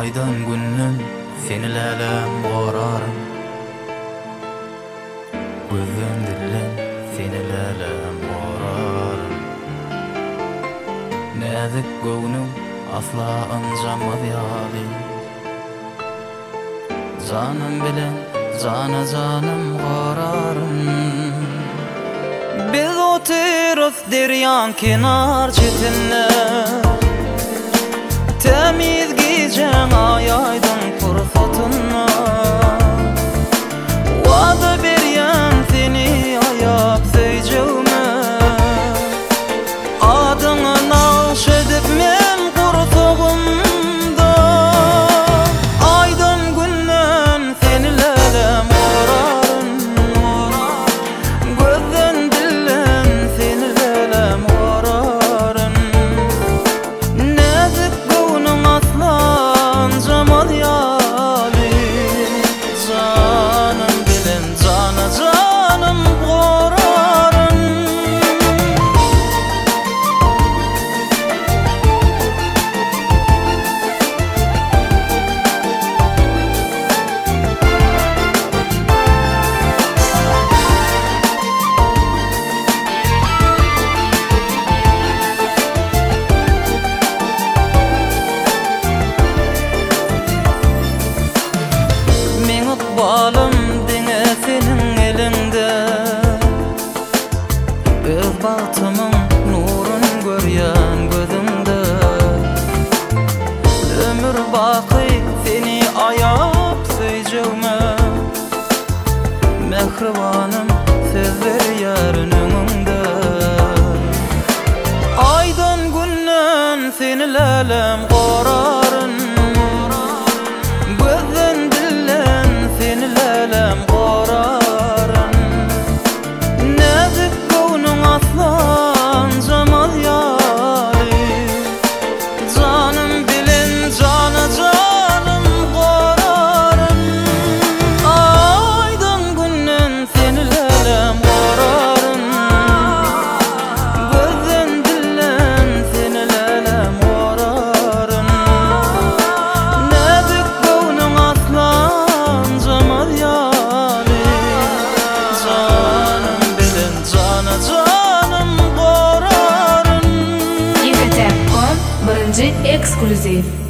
Aydan günnün senilelem gorarım. Gözüm dillen senilelem gorarım. Näzik göwnüm asla anjamaz ýaly. Janym bilen janym gorarım. Biz oturup deryan kenar çetine, temiz giyeceğin ay aydın fırsatına. Vada beryen seni ayap seyceğime, adını naş edip men kurtuğumda. Aydın günden senilelem gorarın, gözden dillen senilelem gorarın. Näzik göwnüm aslan jamal ýaly, janym bilen janym goraryn. Balım diňe senin elinde, öz bagtymyň nurun görýän gözüňde. Ömür baky seni ayap söýjeğime, mehribanym söz berýärin öňüňde. Aydyn günden senilelem goraryn, gözden dillen senilelem goraryn. Näzik göwnüň aslan jamal ýaly, janym bilen janym goraryn. Aydyn günden senilelem goraryn, gözden dillen senilelem goraryn. Näzik göwnüň aslan jamal ýaly, janym bilen janym goraryn. Ýigitep.com birinji ekskluziv.